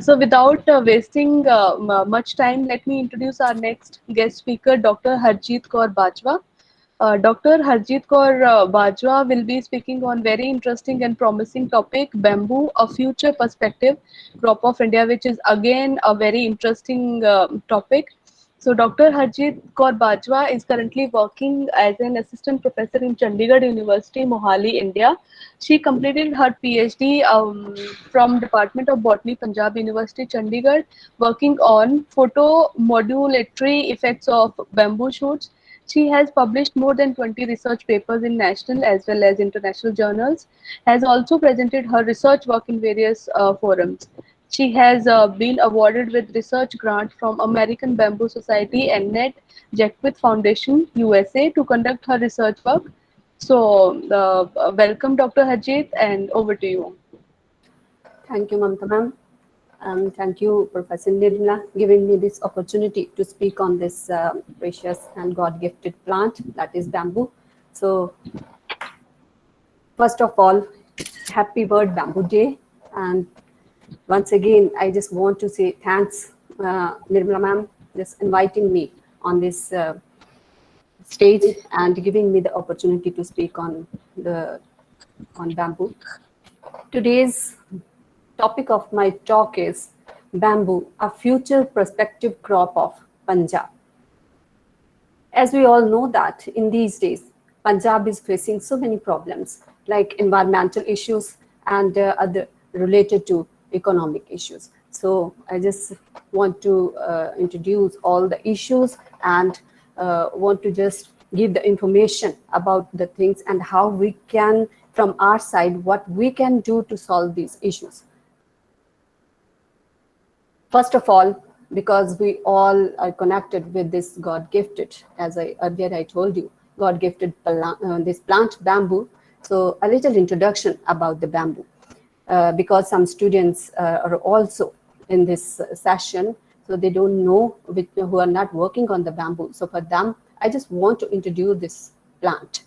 So without wasting much time, let me introduce our next guest speaker, Dr. Harjeet Kaur Bajwa. Dr. Harjeet Kaur Bajwa will be speaking on very interesting and promising topic, bamboo, a future perspective, crop of India, which is again a very interesting topic. So Dr. Harjeet Kaur Bajwa is currently working as an assistant professor in Chandigarh University, Mohali, India. She completed her PhD from Department of Botany, Punjab University, Chandigarh, working on photomodulatory effects of bamboo shoots. She has published more than 20 research papers in national as well as international journals, has also presented her research work in various forums. She has been awarded with research grant from American Bamboo Society and Ned Jacquith Foundation, USA, to conduct her research work. So, welcome, Dr. Harjeet, and over to you. Thank you, Mamta ma'am. And thank you, Professor Nirmala, giving me this opportunity to speak on this precious and God-gifted plant that is bamboo. So, first of all, happy World Bamboo Day. And once again, I just want to say thanks, Nirmala ma'am, just inviting me on this stage and giving me the opportunity to speak on bamboo. Today's topic of my talk is bamboo, a future prospective crop of Punjab. As we all know that in these days, Punjab is facing so many problems like environmental issues and other related to economic issues. So I just want to introduce all the issues and want to just give the information about the things and how we can, from our side, what we can do to solve these issues. First of all, because we all are connected with this God-gifted, as earlier I told you, God-gifted this plant bamboo. So a little introduction about the bamboo, because some students are also in this session, so they don't know who are not working on the bamboo. So for them, I just want to introduce this plant.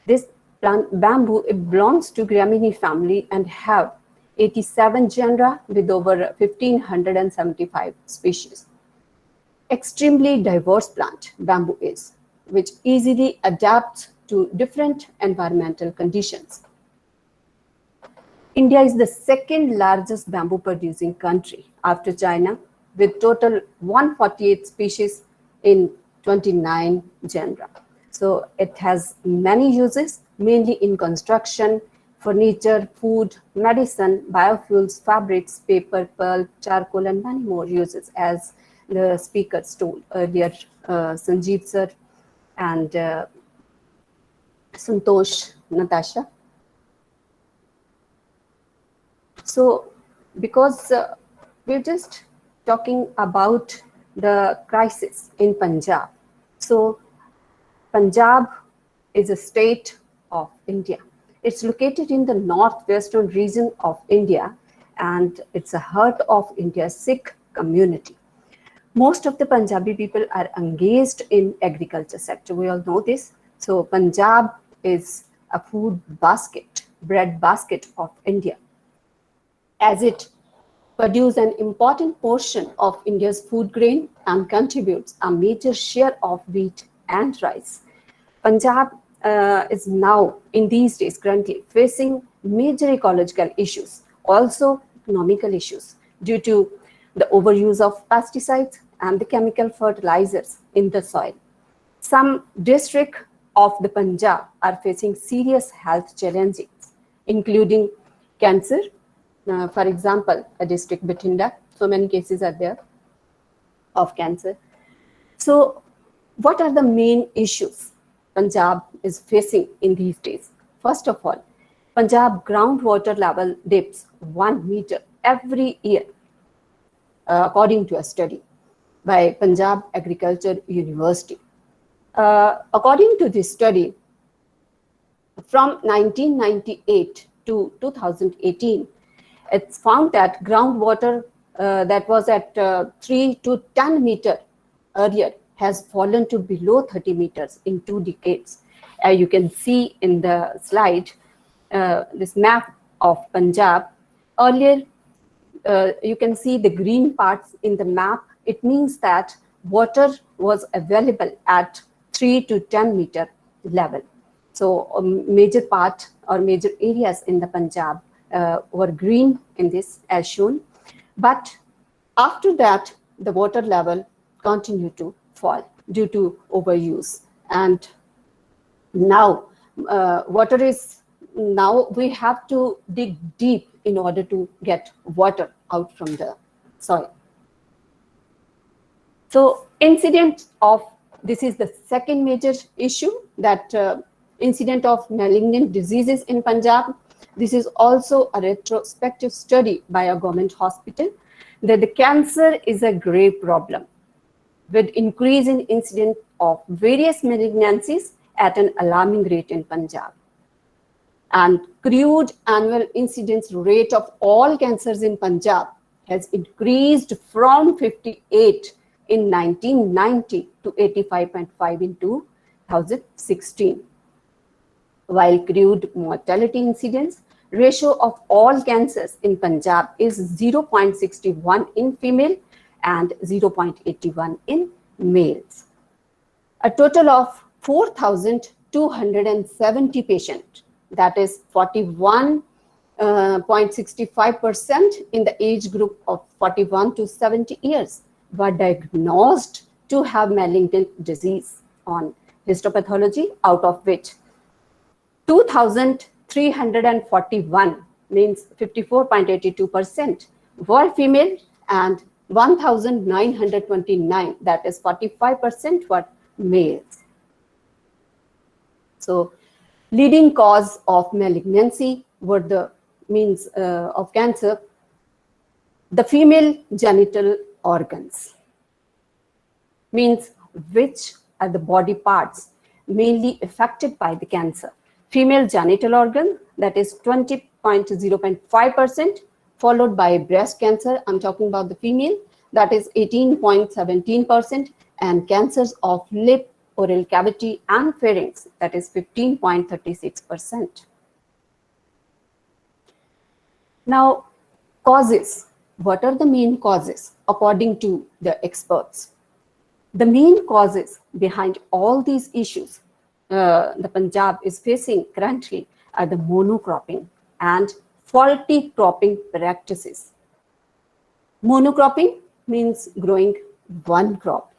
This plant bamboo, it belongs to Gramineae family and have 87 genera with over 1575 species. Extremely diverse plant bamboo is, which easily adapts to different environmental conditions. India is the second largest bamboo producing country after China, with total 148 species in 29 genera. So it has many uses, mainly in construction, furniture, food, medicine, biofuels, fabrics, paper, pulp, charcoal, and many more uses, as the speakers told earlier, Sanjeev sir and Santosh, Natasha. So, because we're just talking about the crisis in Punjab. So, Punjab is a state of India. It's located in the northwestern region of India, and it's a heart of India's Sikh community. Most of the Punjabi people are engaged in agriculture sector. We all know this. So Punjab is a food basket, bread basket of India, as it produces an important portion of India's food grain and contributes a major share of wheat and rice. Punjab is now, in these days, currently facing major ecological issues, also economical issues, due to the overuse of pesticides and the chemical fertilizers in the soil. Some districts of the Punjab are facing serious health challenges, including cancer. For example, a district Bathinda, so many cases are there of cancer. So what are the main issues Punjab is facing in these days? First of all, Punjab groundwater level dips 1 meter every year, according to a study by Punjab Agriculture University. According to this study, from 1998 to 2018, it's found that groundwater that was at 3 to 10 meter earlier has fallen to below 30 meters in 2 decades. You can see in the slide this map of Punjab. Earlier, you can see the green parts in the map. It means that water was available at 3 to 10 meter level. So a major part or major areas in the Punjab were green in this as shown. But after that, the water level continued to fall due to overuse. And now water is, now we have to dig deep in order to get water out from the soil. So incident of, this is the second major issue, that incident of malignant diseases in Punjab. This is also a retrospective study by a government hospital, that the cancer is a grave problem with increase in incidence of various malignancies at an alarming rate in Punjab. And crude annual incidence rate of all cancers in Punjab has increased from 58 in 1990 to 85.5 in 2016. While crude mortality incidence ratio of all cancers in Punjab is 0.61 in female and 0.81 in males. A total of 4,270 patients, that is 41.65% in the age group of 41 to 70 years, were diagnosed to have malignant disease on histopathology, out of which 2,341, means 54.82%, were female, and 1,929, that is 45%, were males. So leading cause of malignancy were the means of cancer, the female genital organs, means which are the body parts mainly affected by the cancer. Female genital organ, that is 20.05%, followed by breast cancer, I'm talking about the female, that is 18.17%, and cancers of lip, oral cavity, and pharynx, that is 15.36%. Now, causes. What are the main causes according to the experts? The main causes behind all these issues the Punjab is facing currently are the monocropping and faulty cropping practices. Monocropping means growing one crop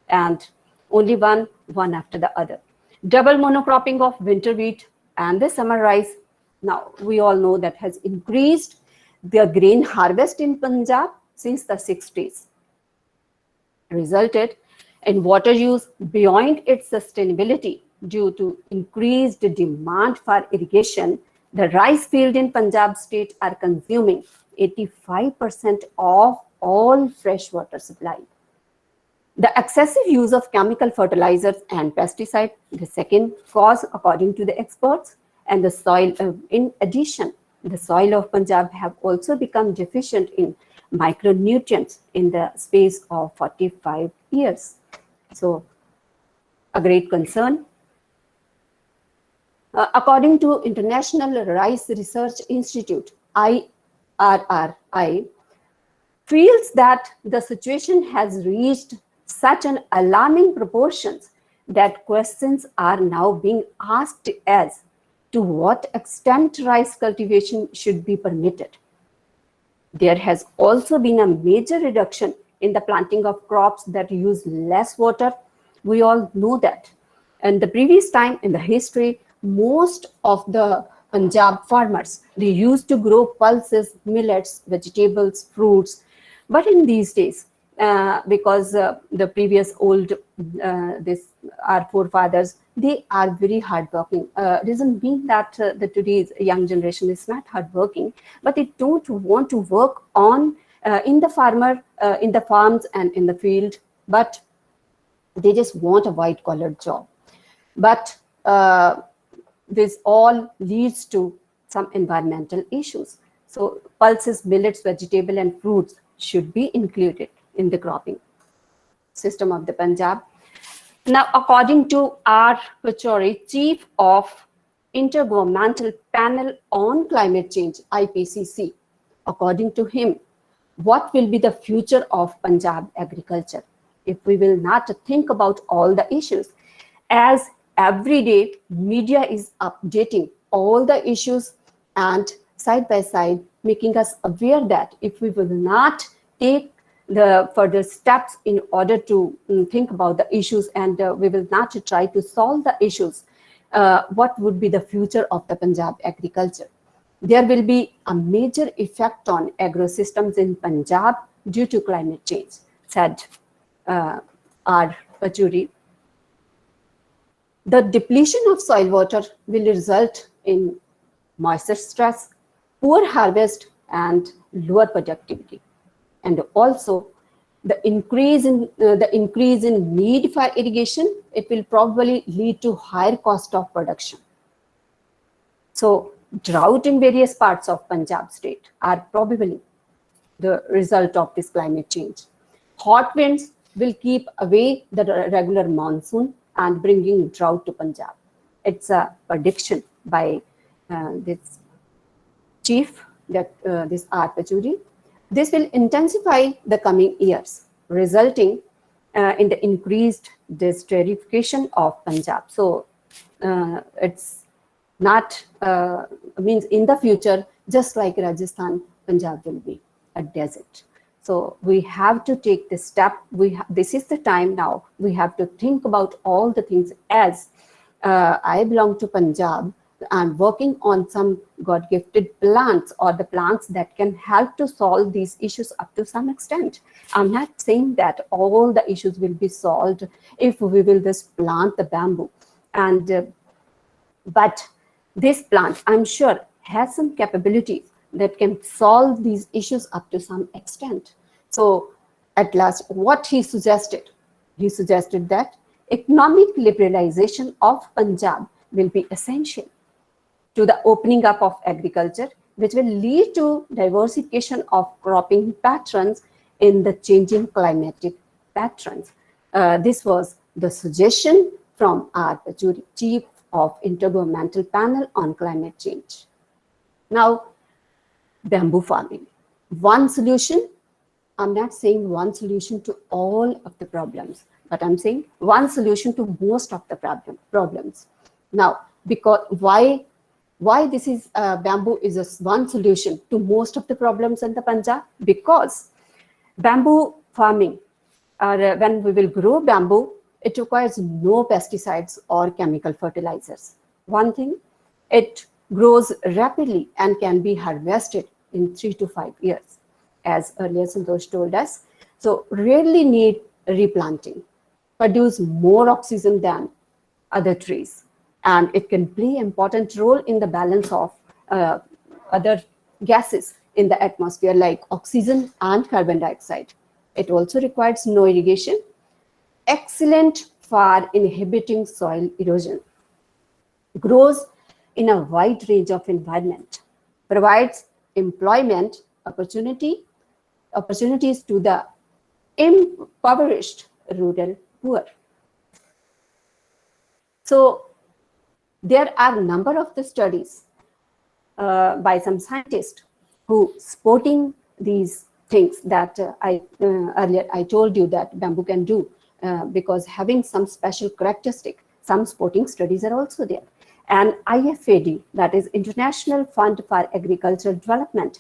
and only one after the other. Double monocropping of winter wheat and the summer rice. Now, we all know that has increased the grain harvest in Punjab since the 60s, resulted in water use beyond its sustainability due to increased demand for irrigation. The rice field in Punjab state are consuming 85% of all fresh water supply. The excessive use of chemical fertilizers and pesticides, the second cause according to the experts, and the soil. In addition, the soil of Punjab have also become deficient in micronutrients in the space of 45 years. So, a great concern. According to International Rice Research Institute, IRRI, feels that the situation has reached such an alarming proportions that questions are now being asked as to what extent rice cultivation should be permitted. There has also been a major reduction in the planting of crops that use less water. We all know that. And the previous time in the history, most of the Punjab farmers, they used to grow pulses, millets, vegetables, fruits. But in these days, because the previous old, our forefathers, they are very hardworking. Reason being that the today's young generation is not hardworking, but they don't want to work on in the farms and in the field, but they just want a white-collar job. But this all leads to some environmental issues. So pulses, millets, vegetable, and fruits should be included in the cropping system of the Punjab. Now, according to R. Pachauri, Chief of Intergovernmental Panel on Climate Change, IPCC, according to him, what will be the future of Punjab agriculture if we will not think about all the issues? As every day media is updating all the issues and side by side making us aware that if we will not take the further steps in order to think about the issues and we will not try to solve the issues, what would be the future of the Punjab agriculture? There will be a major effect on agrosystems in Punjab due to climate change, said R. Pachuri. The depletion of soil water will result in moisture stress, poor harvest, and lower productivity. And also, the increase in need for irrigation, it will probably lead to higher cost of production. So, drought in various parts of Punjab state are probably the result of this climate change. Hot winds will keep away the regular monsoon and bringing drought to Punjab. It's a prediction by this chief, this R. Pachuri. This will intensify the coming years, resulting in the increased desertification of Punjab. So it's not means in the future, just like Rajasthan, Punjab will be a desert. So we have to take this step. This is the time now. We have to think about all the things. As I belong to Punjab, I'm working on some God-gifted plants or the plants that can help to solve these issues up to some extent. I'm not saying that all the issues will be solved if we will just plant the bamboo. And but this plant, I'm sure, has some capabilities that can solve these issues up to some extent. So at last, what he suggested that economic liberalization of Punjab will be essential to the opening up of agriculture, which will lead to diversification of cropping patterns in the changing climatic patterns. This was the suggestion from R. Pachuri, Chief of Intergovernmental Panel on Climate Change. Now, bamboo farming. One solution, I'm not saying one solution to all of the problems, but I'm saying one solution to most of the problems. Now, because why this is bamboo is one solution to most of the problems in the Punjab? Because bamboo farming, when we will grow bamboo, it requires no pesticides or chemical fertilizers. One thing, it grows rapidly and can be harvested in 3 to 5 years, as earlier Santosh told us. So rarely need replanting, produce more oxygen than other trees, and it can play an important role in the balance of other gases in the atmosphere like oxygen and carbon dioxide. It also requires no irrigation, excellent for inhibiting soil erosion, grows in a wide range of environment, provides employment opportunities to the impoverished rural poor. So there are a number of the studies by some scientists who supporting these things that earlier I told you that bamboo can do because having some special characteristic, some supporting studies are also there. And IFAD, that is International Fund for Agricultural Development,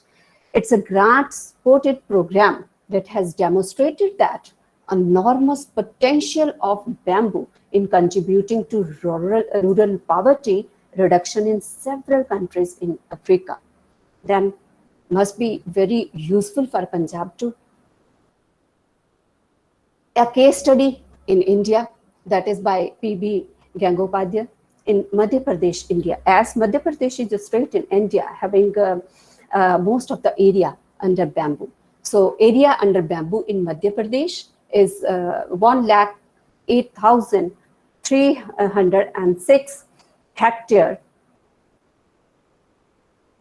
it's a grant-supported program that has demonstrated that enormous potential of bamboo in contributing to rural poverty reduction in several countries in Africa. Then must be very useful for Punjab too. A case study in India, that is by P.B. Gangopadhyay in Madhya Pradesh, India. As Madhya Pradesh is a state in India having most of the area under bamboo. So area under bamboo in Madhya Pradesh is 108,306 hectare.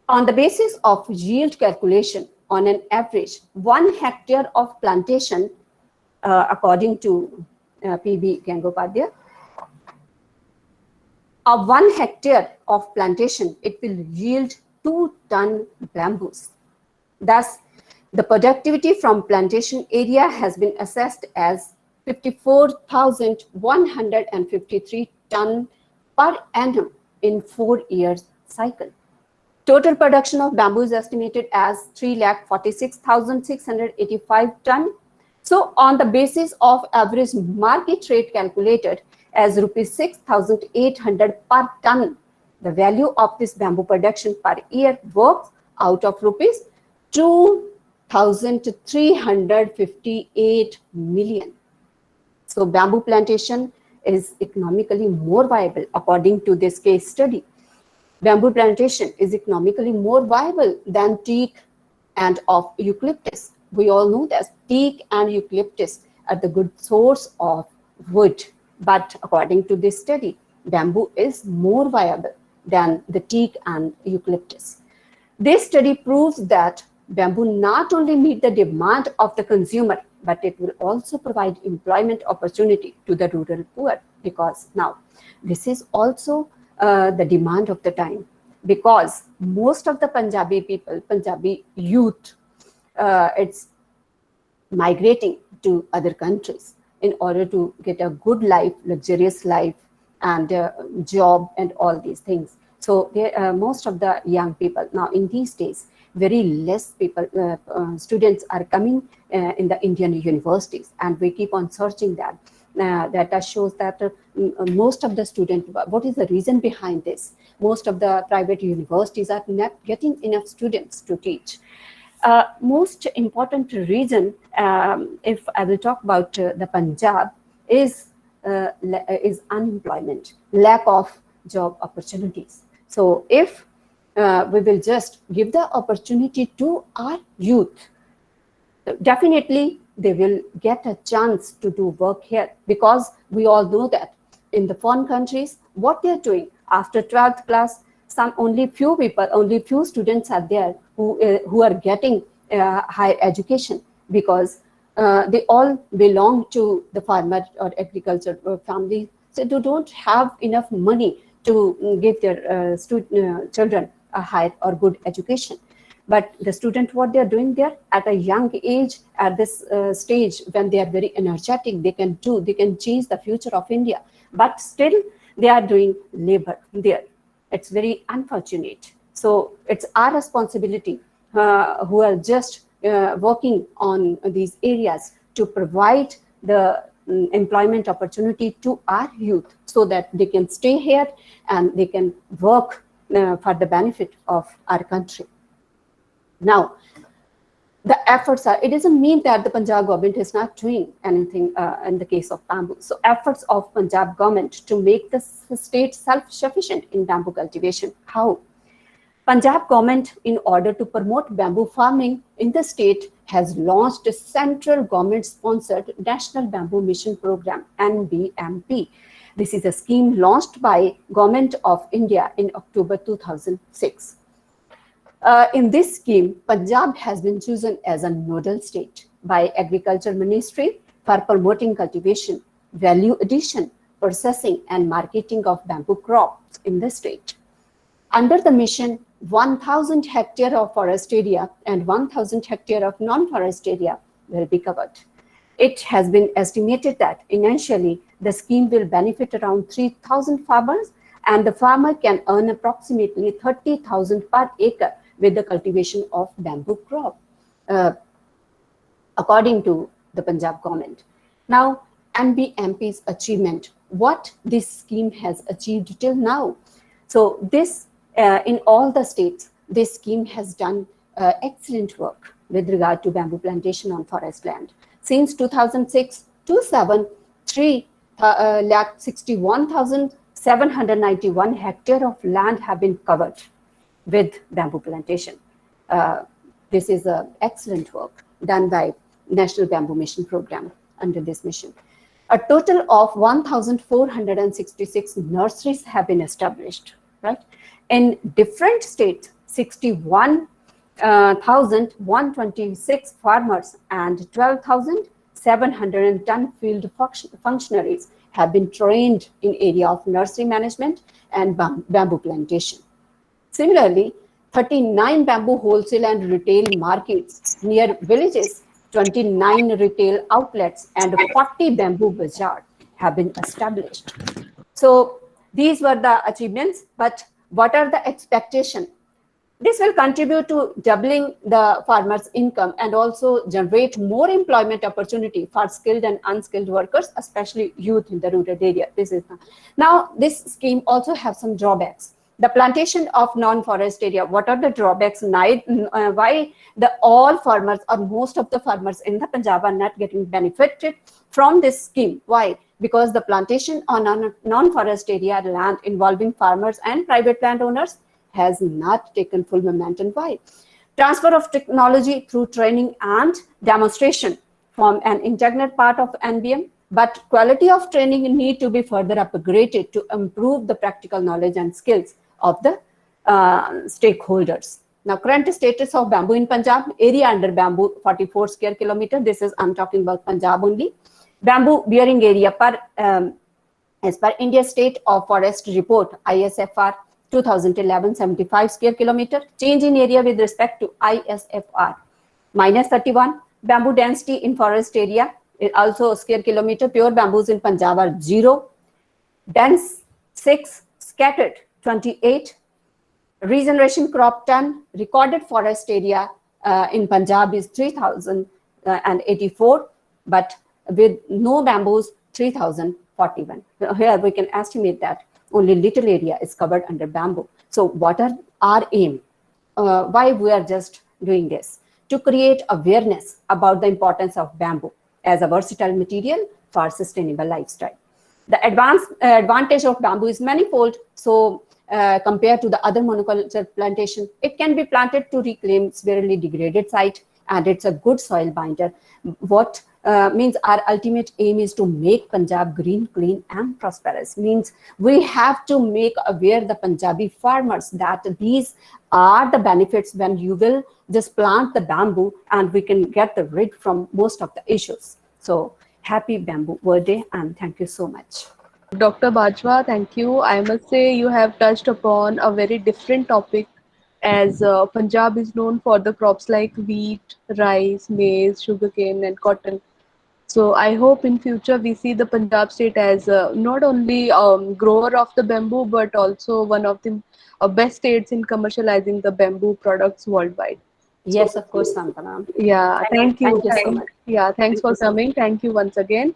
On the basis of yield calculation, on an average, 1 hectare of plantation, according to P.B. Gangopadhyay, of 1 hectare of plantation, it will yield 2 ton bamboos. Thus, the productivity from plantation area has been assessed as 54,153 ton per annum in 4 years cycle. Total production of bamboo is estimated as 3,46,685 ton. So on the basis of average market rate calculated as rupees 6,800 per ton, the value of this bamboo production per year works out of rupees 2,358 million. So bamboo plantation is economically more viable according to this case study. Bamboo plantation is economically more viable than teak and of eucalyptus. We all know that teak and eucalyptus are the good source of wood, but according to this study, bamboo is more viable than the teak and eucalyptus. This study proves that bamboo not only meet the demand of the consumer, but it will also provide employment opportunity to the rural poor, because now this is also the demand of the time, because most of the Punjabi people, Punjabi youth, it's migrating to other countries in order to get a good life, luxurious life, and job and all these things. So most of the young people now in these days, very less people, students are coming in the Indian universities, and we keep on searching that. Data shows that most of the students, what is the reason behind this? Most of the private universities are not getting enough students to teach. Most important reason, if I will talk about the Punjab, is unemployment, lack of job opportunities. So if we will just give the opportunity to our youth, definitely they will get a chance to do work here, because we all know that in the foreign countries, what they're doing after 12th class, only few students are there who are getting higher education, because they all belong to the farmer or agriculture family, so they don't have enough money to give their children a higher or good education. But the student, what they're doing there at a young age, at this stage when they are very energetic, they can change the future of India. But still, they are doing labor there. It's very unfortunate. So it's our responsibility who are just working on these areas to provide the employment opportunity to our youth, so that they can stay here and they can work for the benefit of our country. Now, the efforts are, it doesn't mean that the Punjab government is not doing anything in the case of bamboo. So efforts of Punjab government to make the state self-sufficient in bamboo cultivation. How? Punjab government, in order to promote bamboo farming in the state, has launched a central government-sponsored National Bamboo Mission Program, NBMP. This is a scheme launched by Government of India in October 2006. In this scheme, Punjab has been chosen as a nodal state by Agriculture Ministry for promoting cultivation, value addition, processing, and marketing of bamboo crops in the state. Under the mission, 1,000 hectare of forest area and 1,000 hectare of non-forest area will be covered. It has been estimated that initially the scheme will benefit around 3,000 farmers, and the farmer can earn approximately 30,000 per acre with the cultivation of bamboo crop, according to the Punjab government. Now, NBMP's achievement, what this scheme has achieved till now. So this, in all the states, this scheme has done excellent work with regard to bamboo plantation on forest land. Since 2006 to 7, 3,61,791 hectare of land have been covered with bamboo plantation. This is excellent work done by National Bamboo Mission Program under this mission. A total of 1,466 nurseries have been established, right? In different states, 61,126 farmers and 12,710 field functionaries have been trained in area of nursery management and bamboo plantation. Similarly, 39 bamboo wholesale and retail markets near villages, 29 retail outlets, and 40 bamboo bazaars have been established. So these were the achievements, but what are the expectations? This will contribute to doubling the farmers' income and also generate more employment opportunity for skilled and unskilled workers, especially youth in the rural area. Now this scheme also has some drawbacks. The plantation of non-forest area. What are the drawbacks? Why the all farmers or most of the farmers in the Punjab are not getting benefited from this scheme? Why? Because the plantation on non-forest area land involving farmers and private landowners has not taken full momentum. Why? Transfer of technology through training and demonstration form an integral part of NBM, but quality of training need to be further upgraded to improve the practical knowledge and skills of the stakeholders. Now, current status of bamboo in Punjab, area under bamboo 44 square kilometer. This is, I'm talking about Punjab only. Bamboo bearing area as per India State of Forest Report, ISFR, 2011 75 square kilometer. Change in area with respect to ISFR minus 31. Bamboo density in forest area is also square kilometer. Pure bamboos in Punjab are 0. Dense 6. Scattered 28. Regeneration crop ton. Recorded forest area in Punjab is 3084, but with no bamboos 3041. Here we can estimate that only little area is covered under bamboo. So what are our aim? Why we are just doing this? To create awareness about the importance of bamboo as a versatile material for sustainable lifestyle. The advantage of bamboo is manifold. So compared to the other monoculture plantation, it can be planted to reclaim severely degraded site, and it's a good soil binder. What means our ultimate aim is to make Punjab green, clean, and prosperous. Means we have to make aware the Punjabi farmers that these are the benefits when you will just plant the bamboo, and we can get rid from most of the issues. So happy Bamboo World Day, and thank you so much. Dr. Bajwa, thank you. I must say you have touched upon a very different topic, as Punjab is known for the crops like wheat, rice, maize, sugarcane, and cotton. So I hope in future we see the Punjab state as not only grower of the bamboo, but also one of the best states in commercializing the bamboo products worldwide. Yes, of course, Santana. Yeah, thank you. Thank you so much. Yeah, thanks for coming. Thank you once again.